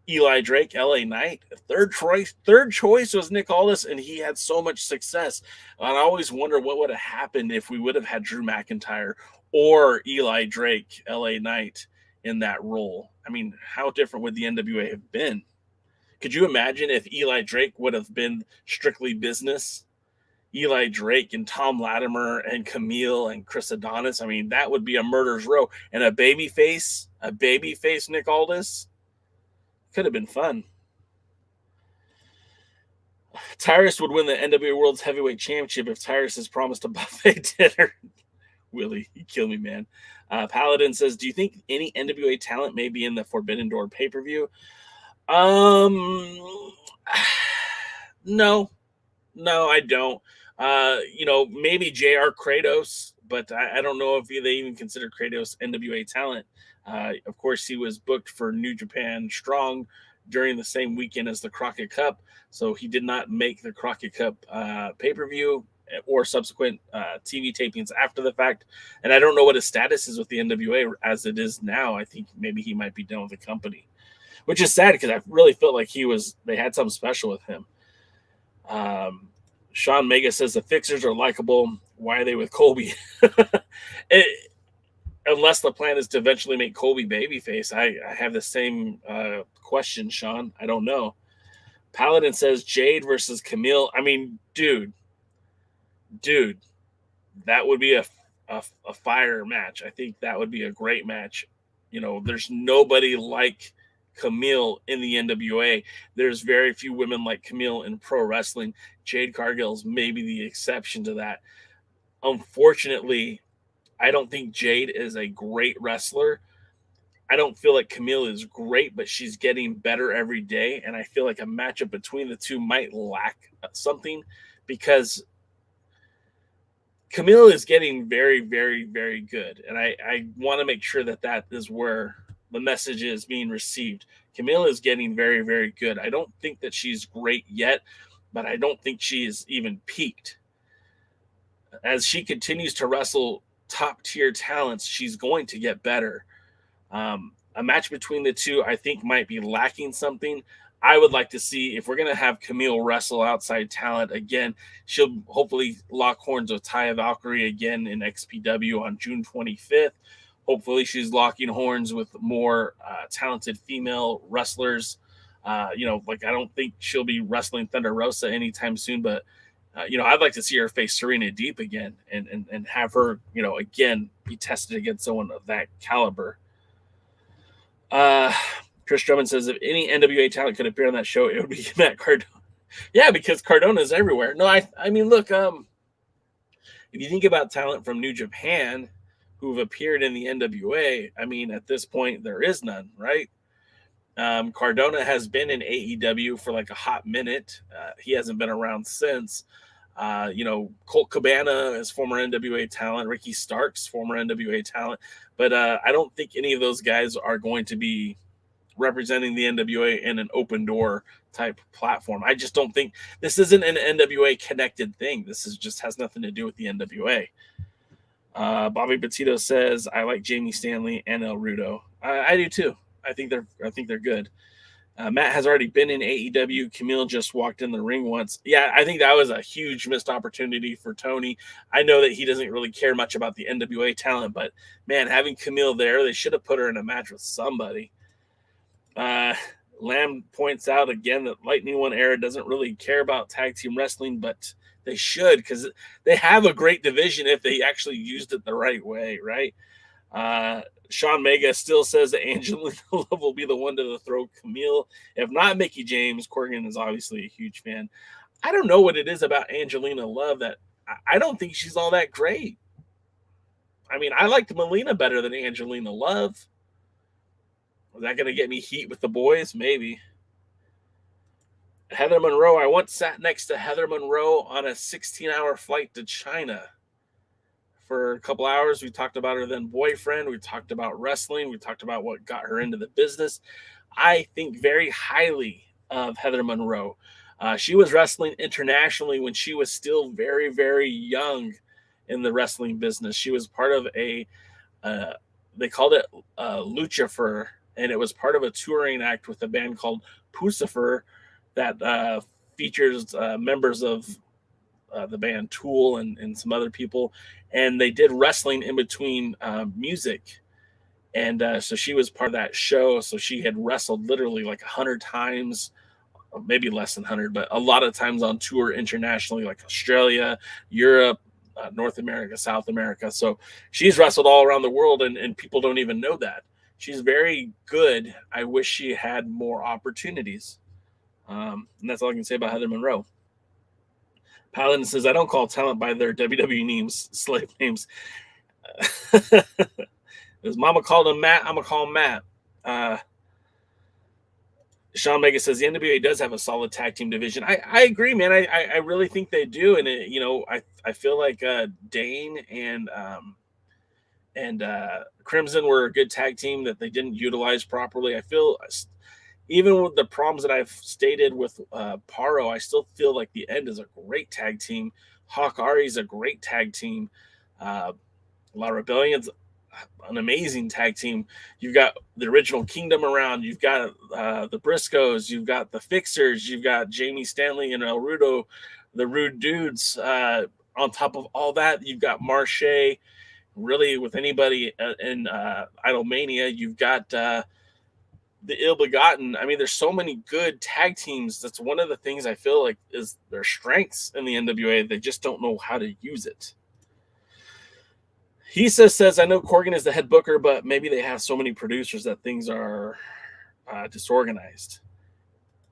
S1: Eli Drake, LA Knight. Third choice was Nick Aldis, and he had so much success. And I always wonder what would have happened if we would have had Drew McIntyre or Eli Drake, LA Knight, in that role. I mean, how different would the NWA have been? Could you imagine if Eli Drake would have been strictly business? Eli Drake and Tom Latimer and Camille and Chris Adonis. I mean, that would be a murderer's row. And a babyface Nick Aldis. Could have been fun. Tyrus would win the NWA World's Heavyweight Championship if Tyrus has promised a buffet dinner. Willie, you kill me, man. Paladin says, do you think any NWA talent may be in the Forbidden Door pay-per-view? No, I don't. Maybe JR Kratos, but I don't know if they even consider Kratos NWA talent. Of course, he was booked for New Japan Strong during the same weekend as the Crockett Cup, so he did not make the Crockett Cup pay-per-view or subsequent TV tapings after the fact. And I don't know what his status is with the NWA as it is now. I think maybe he might be done with the company, which is sad because I really felt like they had something special with him. Sean Mega says the Fixers are likable. Why are they with Colby? Unless the plan is to eventually make Colby babyface. I have the same question, Sean. I don't know. Paladin says Jade versus Camille. I mean, dude, that would be a fire match. I think that would be a great match. You know, there's nobody like Camille in the NWA. There's very few women like Camille in pro wrestling. Jade Cargill's maybe the exception to that. Unfortunately, I don't think Jade is a great wrestler. I don't feel like Camille is great, but she's getting better every day. And I feel like a matchup between the two might lack something because Camille is getting very, very, very good. And I want to make sure that is where the message is being received. Camille is getting very, very good. I don't think that she's great yet, but I don't think she is even peaked. As she continues to wrestle top tier talents, she's going to get better. A match between the two, I think, might be lacking something. I would like to see if we're going to have Camille wrestle outside talent again. She'll hopefully lock horns with Taya Valkyrie again in XPW on June 25th. Hopefully she's locking horns with more talented female wrestlers. I don't think she'll be wrestling Thunder Rosa anytime soon, but I'd like to see her face Serena Deep again and have her, again, be tested against someone of that caliber. Chris Drummond says if any NWA talent could appear on that show, it would be Matt Cardona. Yeah, because Cardona is everywhere. No, I mean, look, if you think about talent from New Japan, who've appeared in the NWA. I mean, at this point, there is none, right? Cardona has been in AEW for like a hot minute. He hasn't been around since. Colt Cabana is former NWA talent. Ricky Starks, former NWA talent. But I don't think any of those guys are going to be representing the NWA in an open door type platform. I just don't think this isn't an NWA connected thing. This is just has nothing to do with the NWA. Bobby Petito says, I like Jamie Stanley and El Rudo. I do too. I think they're good. Matt has already been in AEW. Camille just walked in the ring once. Yeah, I think that was a huge missed opportunity for Tony. I know that he doesn't really care much about the NWA talent, but man, having Camille there, they should have put her in a match with somebody. Lamb points out again that Lightning One Era doesn't really care about tag team wrestling, but they should, because they have a great division if they actually used it the right way, right? Sean Mega still says that Angelina Love will be the one to throw Camille. If not Mickie James, Corgan is obviously a huge fan. I don't know what it is about Angelina Love that I don't think she's all that great. I mean, I liked Melina better than Angelina Love. Is that going to get me heat with the boys? Maybe. Heather Monroe. I once sat next to Heather Monroe on a 16-hour flight to China. For a couple hours, we talked about her then boyfriend. We talked about wrestling. We talked about what got her into the business. I think very highly of Heather Monroe. She was wrestling internationally when she was still very, very young in the wrestling business. She was part of they called it Lucifer, and it was part of a touring act with a band called Pucifer that features members of the band Tool and some other people, and they did wrestling in between music, and so she was part of that show. So she had wrestled literally like 100 times, maybe less than 100, but a lot of times on tour internationally, like Australia, Europe, North America, South America. So she's wrestled all around the world, and people don't even know that. She's very good. I wish she had more opportunities. And that's all I can say about Heather Monroe. Paladin says, I don't call talent by their WWE names, slave names. As Mama called him Matt, I'm going to call him Matt. Sean Mega says, the NWA does have a solid tag team division. I agree, man. I really think they do. And, I feel like Dane and Crimson were a good tag team that they didn't utilize properly. I feel even with the problems that I've stated with Paro, I still feel like the End is a great tag team. Hawk Ari is a great tag team. La Rebellion's an amazing tag team. You've got the original Kingdom around. You've got the Briscoes. You've got the Fixers. You've got Jamie Stanley and El Rudo, the Rude Dudes. On top of all that, you've got Marche. Really, with anybody in Idolmania, you've got the Ill Begotten. I mean, there's so many good tag teams. That's one of the things I feel like is their strengths in the NWA. They just don't know how to use it. He says, I know Corgan is the head booker, but maybe they have so many producers that things are disorganized.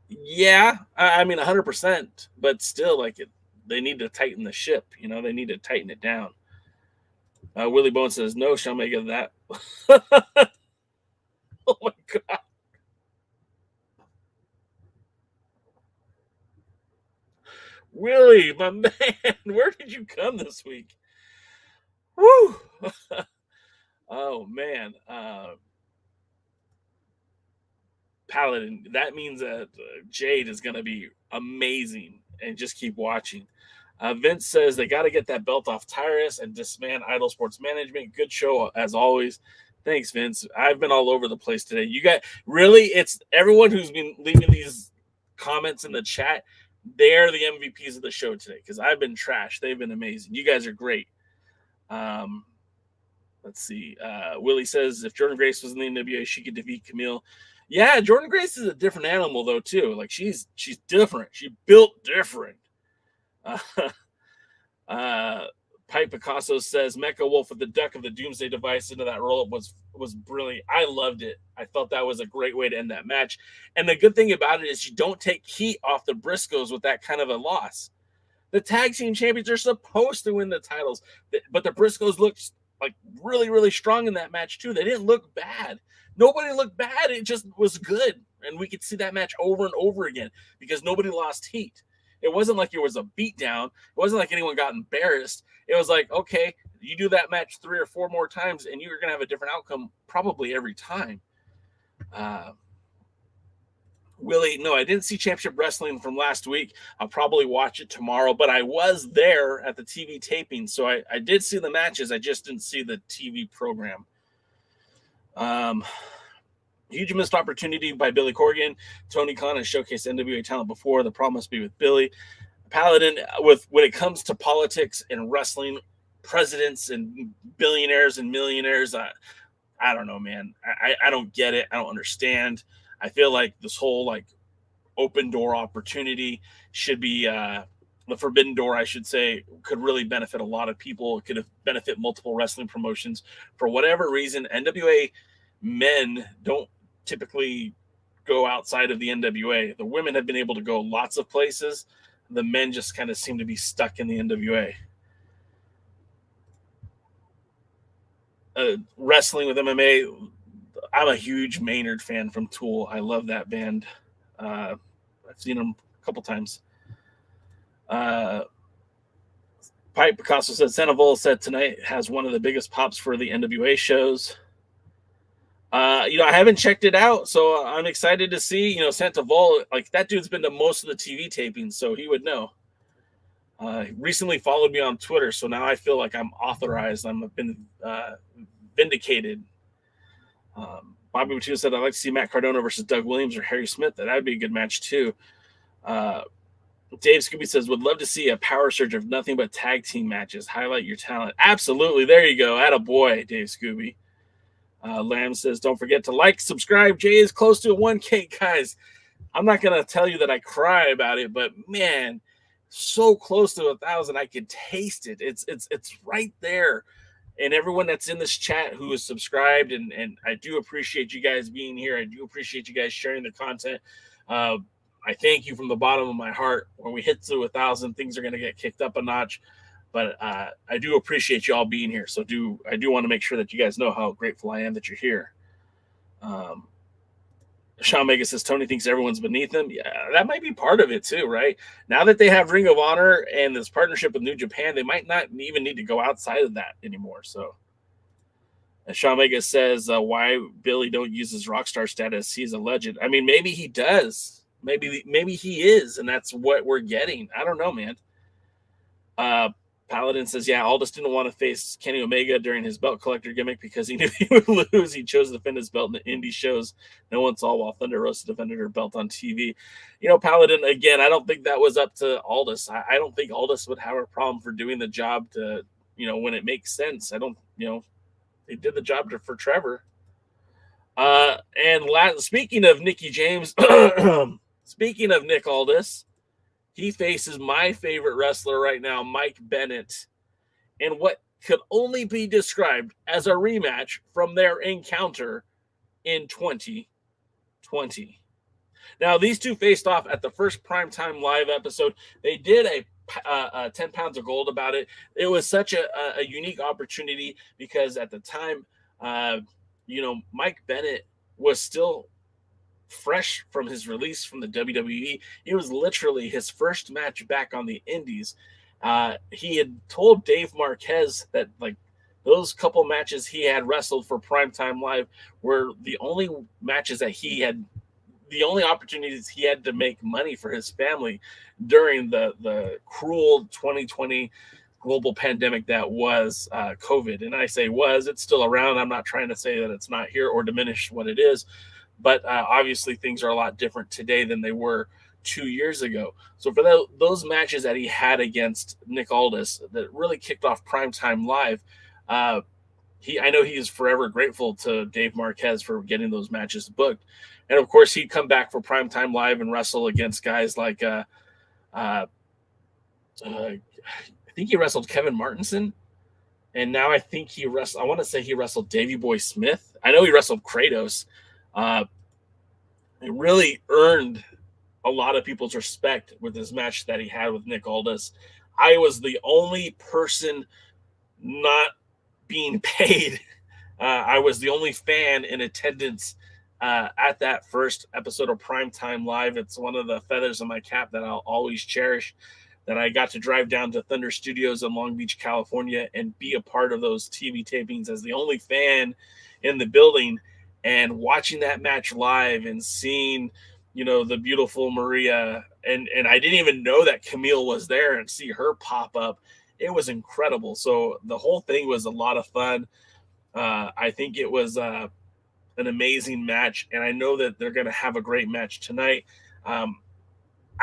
S1: Yeah, I mean, 100%, but still, they need to tighten the ship. They need to tighten it down. Willie Bone says, no, shall make it that. Oh, my God. Willie, my man, where did you come this week? Woo! Oh, man. Paladin, that means that Jade is going to be amazing, and just keep watching. Vince says they got to get that belt off Tyrus and disband Idol Sports Management. Good show, as always. Thanks, Vince. I've been all over the place today. You got it's everyone who's been leaving these comments in the chat. They're the MVPs of the show today, because I've been trash. They've been amazing. You guys are great. Let's see. Willie says if Jordan Grace was in the NWA, she could defeat Camille. Yeah, Jordan Grace is a different animal, though, too. Like, she's different. She built different. Pipe Picasso says Mecha Wolf with the duck of the Doomsday device into that roll-up was brilliant. I loved it. I thought that was a great way to end that match. And the good thing about it is you don't take heat off the Briscoes with that kind of a loss. The tag team champions are supposed to win the titles, but the Briscoes looked like really, really strong in that match too. They didn't look bad. Nobody looked bad. It just was good. And we could see that match over and over again because nobody lost heat. It wasn't like it was a beatdown. It wasn't like anyone got embarrassed. It was like, okay, you do that match 3 or 4 more times and you're going to have a different outcome probably every time. Willie, no, I didn't see Championship Wrestling from last week. I'll probably watch it tomorrow, but I was there at the TV taping, so I did see the matches. I just didn't see the TV program. Huge missed opportunity by Billy Corgan. Tony Khan has showcased NWA talent before. The problem must be with Billy. Paladin, when it comes to politics and wrestling, presidents and billionaires and millionaires, I don't know, man. I don't get it. I don't understand. I feel like this whole like open door opportunity should be the forbidden door, I should say, could really benefit a lot of people. It could benefit multiple wrestling promotions. For whatever reason, NWA men don't typically go outside of the NWA. The women have been able to go lots of places. The men just kind of seem to be stuck in the NWA. Wrestling with MMA, I'm a huge Maynard fan from Tool. I love that band. I've seen them a couple times. Pipe Picasso said Sandoval said tonight has one of the biggest pops for the NWA shows. I haven't checked it out, so I'm excited to see. Sandoval, like that dude's been to most of the TV tapings, so he would know. Recently followed me on Twitter, so now I feel like I'm authorized. I've been vindicated. Bobby Boutin said, I'd like to see Matt Cardona versus Doug Williams or Harry Smith. That would be a good match, too. Dave Scooby says, would love to see a power surge of nothing but tag team matches. Highlight your talent. Absolutely. There you go. Attaboy, Dave Scooby. Lamb says, don't forget to like, subscribe. Jay is close to 1K, guys. I'm not going to tell you that I cry about it, but, man, so close to 1,000. I can taste it. It's right there. And everyone that's in this chat who is subscribed, and I do appreciate you guys being here. I do appreciate you guys sharing the content. I thank you from the bottom of my heart. When we hit to 1,000, things are going to get kicked up a notch. But I do appreciate you all being here. So I do want to make sure that you guys know how grateful I am that you're here. Sean Mega says Tony thinks everyone's beneath him. Yeah, that might be part of it too, right? Now that they have Ring of Honor and this partnership with New Japan, they might not even need to go outside of that anymore. So, and Sean Mega says, why Billy don't use his rock star status? He's a legend. I mean, maybe he does. Maybe he is, and that's what we're getting. I don't know, man. Paladin says, yeah, Aldis didn't want to face Kenny Omega during his belt collector gimmick because he knew he would lose. He chose to defend his belt in the indie shows. No one saw while Thunder Rosa defended her belt on TV. Paladin, again, I don't think that was up to Aldis. I don't think Aldis would have a problem for doing the job to, when it makes sense. I don't, they did the job for Trevor. Speaking of Mickie James, speaking of Nick Aldis, he faces my favorite wrestler right now, Mike Bennett, in what could only be described as a rematch from their encounter in 2020. Now, these two faced off at the first Primetime Live episode. They did a 10 pounds of gold about it. It was such a unique opportunity because at the time, Mike Bennett was still fresh from his release from the WWE. It was literally his first match back on the indies. He had told Dave Marquez that like those couple matches he had wrestled for Primetime Live were the only matches that the only opportunities he had to make money for his family during the cruel 2020 global pandemic that was COVID. And I say it's still around. I'm not trying to say that it's not here or diminish what it is. But obviously things are a lot different today than they were 2 years ago. So for those matches that he had against Nick Aldis that really kicked off Primetime Live, I know he is forever grateful to Dave Marquez for getting those matches booked. And, of course, he'd come back for Primetime Live and wrestle against guys like I think he wrestled Kevin Martinson. And now I think I want to say he wrestled Davey Boy Smith. I know he wrestled Kratos. It really earned a lot of people's respect with this match that he had with Nick Aldis. I was the only person not being paid. I was the only fan in attendance at that first episode of Primetime Live. It's one of the feathers in my cap that I'll always cherish, that I got to drive down to Thunder Studios in Long Beach, California, and be a part of those TV tapings as the only fan in the building, and watching that match live and seeing, you know, the beautiful Ariya, and I didn't even know that Camille was there, and see her pop up. It was incredible. So the whole thing was a lot of fun. I think it was an amazing match, and I know that they're going to have a great match tonight. I'm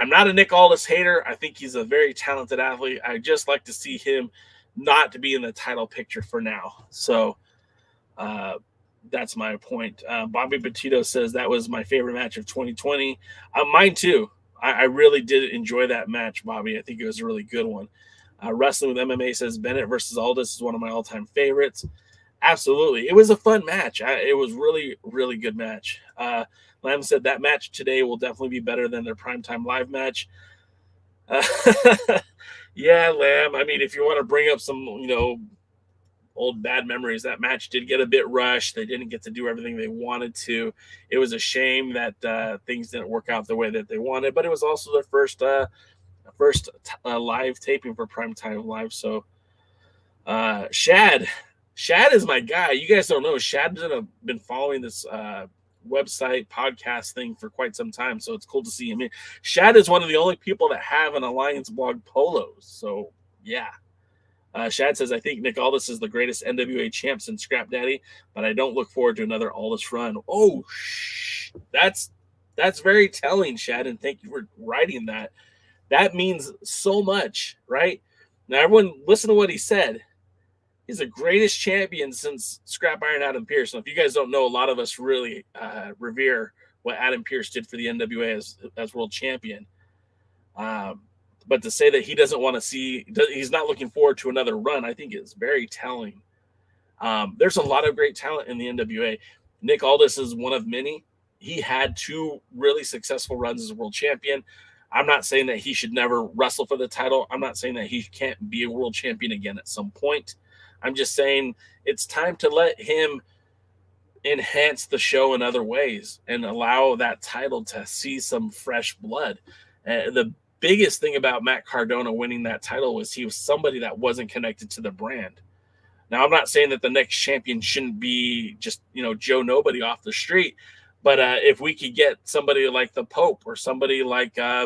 S1: not a Nick Aldis hater. I think he's a very talented athlete. I just like to see him not to be in the title picture for now. So that's my point. Bobby Petito says that was my favorite match of 2020. Mine too. I really did enjoy that match, Bobby. I think it was a really good one. Wrestling with MMA says Bennett versus Aldis is one of my all-time favorites. Absolutely. It was a fun match. It was really, really good match. Lamb said that match today will definitely be better than their Primetime Live match. Yeah, Lamb. I mean, if you want to bring up some, you know, old bad memories, that match did get a bit rushed. They didn't get to do everything they wanted to. It was a shame that things didn't work out the way that they wanted, but it was also their first live taping for Primetime Live. So Shad is my guy. You guys don't know, Shad's been following this website podcast thing for quite some time, so it's cool to see him in. Shad is one of the only people that have an Alliance blog polos. So yeah. Shad says, I think Nick Aldis is the greatest NWA champ since Scrap Daddy, but I don't look forward to another Aldis run. Oh, that's very telling, Shad, and thank you for writing that. That means so much, right? Now, everyone, listen to what he said. He's the greatest champion since Scrap Iron Adam Pearce. Now, if you guys don't know, a lot of us really revere what Adam Pearce did for the NWA as world champion. But to say that he doesn't want to see, he's not looking forward to another run, I think is very telling. There's a lot of great talent in the NWA. Nick Aldis is one of many. He had 2 really successful runs as a world champion. I'm not saying that he should never wrestle for the title. I'm not saying that he can't be a world champion again at some point. I'm just saying it's time to let him enhance the show in other ways and allow that title to see some fresh blood. The biggest thing about Matt Cardona winning that title was he was somebody that wasn't connected to the brand. Now, I'm not saying that the next champion shouldn't be just, you know, Joe Nobody off the street, but if we could get somebody like the Pope or somebody like, I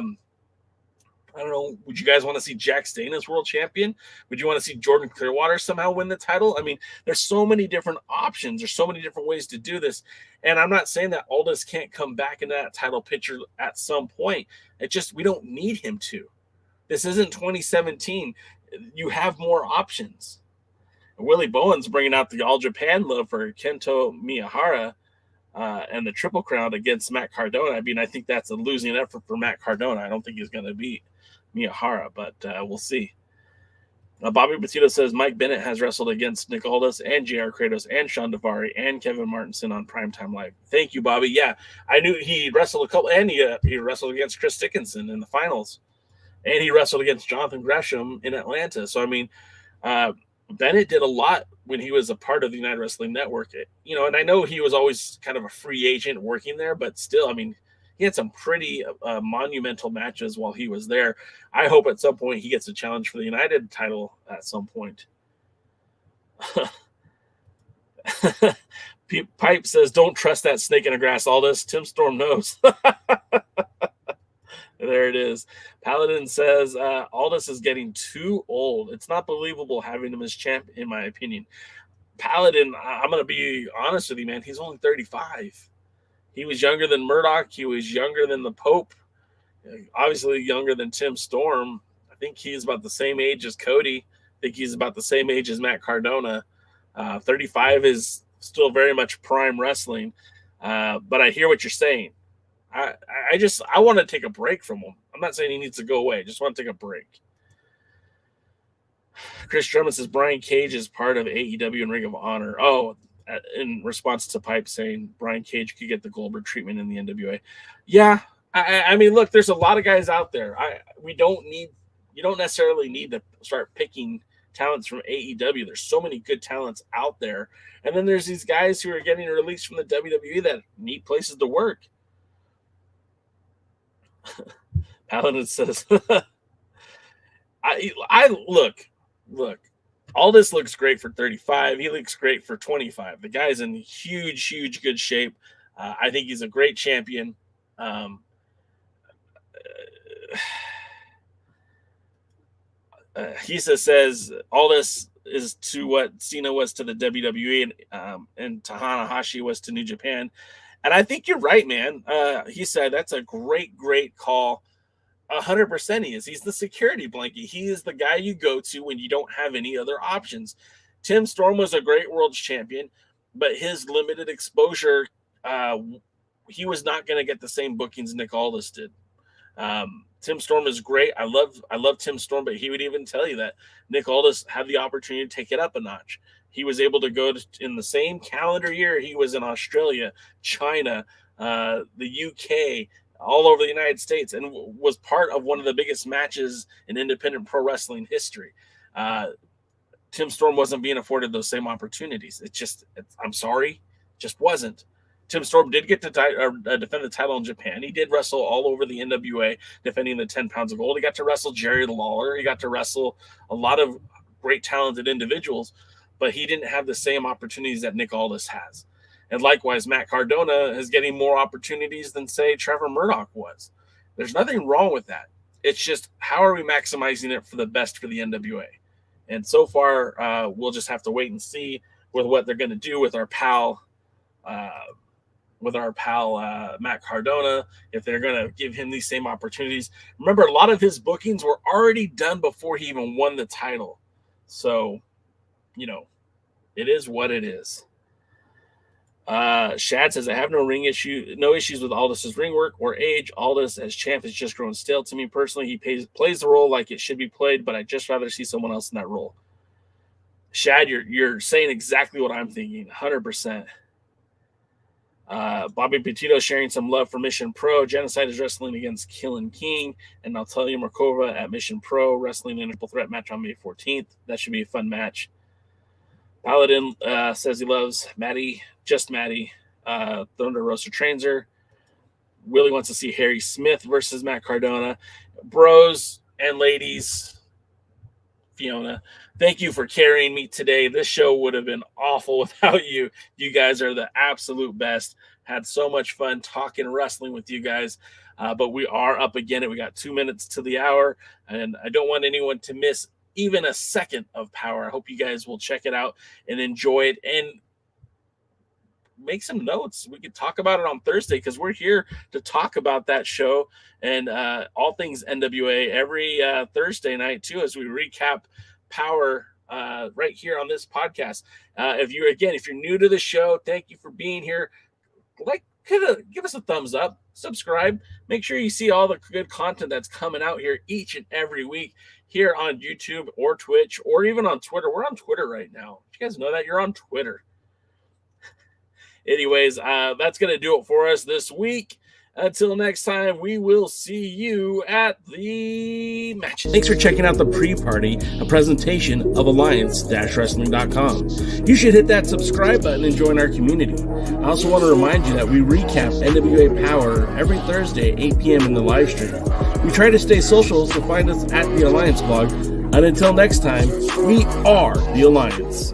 S1: don't know, would you guys want to see Jack Stane as world champion? Would you want to see Jordan Clearwater somehow win the title? I mean, there's so many different options. There's so many different ways to do this. And I'm not saying that Aldis can't come back into that title picture at some point. It just, we don't need him to. This isn't 2017. You have more options. Willie Bowen's bringing out the All Japan love for Kento Miyahara and the Triple Crown against Matt Cardona. I mean, I think that's a losing effort for Matt Cardona. I don't think he's going to beat Miyahara, but we'll see. Bobby Petito says Mike Bennett has wrestled against Nick Aldis and JR Kratos and Sean Daivari and Kevin Martinson on Primetime Live. Thank you, Bobby. Yeah, I knew he wrestled a couple, and he wrestled against Chris Dickinson in the finals, and he wrestled against Jonathan Gresham in Atlanta. So, I mean, Bennett did a lot when he was a part of the United Wrestling Network. You know, and I know he was always kind of a free agent working there, but still, I mean, he had some pretty monumental matches while he was there. I hope at some point he gets a challenge for the United title at some point. Pipe says, don't trust that snake in the grass, Aldis. Tim Storm knows. There it is. Paladin says, Aldis is getting too old. It's not believable having him as champ, in my opinion. Paladin, I'm going to be honest with you, man. He's only 35. He was younger than Murdoch. He was younger than the Pope. Obviously younger than Tim Storm. I think he's about the same age as Cody. I think he's about the same age as Matt Cardona. 35 is still very much prime wrestling. But I hear what you're saying. I want to take a break from him. I'm not saying he needs to go away. I just want to take a break. Chris Drummond says Brian Cage is part of AEW and Ring of Honor. Oh, in response to Pipe saying Brian Cage could get the Goldberg treatment in the NWA. Yeah, I mean, look, there's a lot of guys out there. You don't necessarily need to start picking talents from AEW. There's so many good talents out there. And then there's these guys who are getting released from the WWE that need places to work. Paladin says, I look, Aldis looks great for 35. He looks great for 25. The guy's in huge good shape. I think he's a great champion. Hisa says Aldis is to what Cena was to the WWE and Tanahashi was to New Japan. And I think you're right, man. He said that's a great call. 100% he is. He's the security blanket. He is the guy you go to when you don't have any other options. Tim Storm was a great world champion, but his limited exposure, he was not going to get the same bookings Nick Aldis did. Tim Storm is great. I love Tim Storm, but he would even tell you that Nick Aldis had the opportunity to take it up a notch. He was able to go in the same calendar year he was in Australia, China, the UK, all over the United States, and was part of one of the biggest matches in independent pro wrestling history. Tim Storm wasn't being afforded those same opportunities. I'm sorry, just wasn't. Tim Storm did get to defend the title in Japan. He did wrestle all over the NWA, defending the 10 pounds of gold. He got to wrestle Jerry Lawler. He got to wrestle a lot of great talented individuals, but he didn't have the same opportunities that Nick Aldis has. And likewise, Matt Cardona is getting more opportunities than, say, Trevor Murdoch was. There's nothing wrong with that. It's just, how are we maximizing it for the best for the NWA? And so far, we'll just have to wait and see with what they're going to do with our pal Matt Cardona, if they're going to give him these same opportunities. Remember, a lot of his bookings were already done before he even won the title. So, it is what it is. Shad says, I have no issues with Aldis's ring work or age. Aldis as champ has just grown stale to me personally. He plays the role like it should be played, but I'd just rather see someone else in that role. Shad, you're saying exactly what I'm thinking, 100%. Bobby Petito sharing some love for Mission Pro. Genocide is wrestling against Killing King and Natalia Markova at Mission Pro, wrestling in a triple threat match on May 14th. That should be a fun match. Paladin says he loves Maddie, just Maddie. Thunder Rosa trains her. Willie wants to see Harry Smith versus Matt Cardona. Bros and ladies, Fiona, thank you for carrying me today. This show would have been awful without you. You guys are the absolute best. Had so much fun talking wrestling with you guys. But we are up again. We got 2 minutes to the hour, and I don't want anyone to miss even a second of Power. I hope you guys will check it out and enjoy it and make some notes. We can talk about it on Thursday because we're here to talk about that show and all things NWA every Thursday night too, as we recap Power right here on this podcast. If you're new to the show, thank you for being here. Give us a thumbs up, subscribe, make sure you see all the good content that's coming out here each and every week here on YouTube or Twitch or even on Twitter. We're on Twitter right now. Did you guys know that? You're on Twitter. Anyways, that's going to do it for us this week. Until next time, we will see you at the match. Thanks for checking out the pre-party, a presentation of Alliance-Wrestling.com. You should hit that subscribe button and join our community. I also want to remind you that we recap NWA Power every Thursday at 8 p.m. in the live stream. We try to stay social, so find us at the Alliance blog. And until next time, we are the Alliance.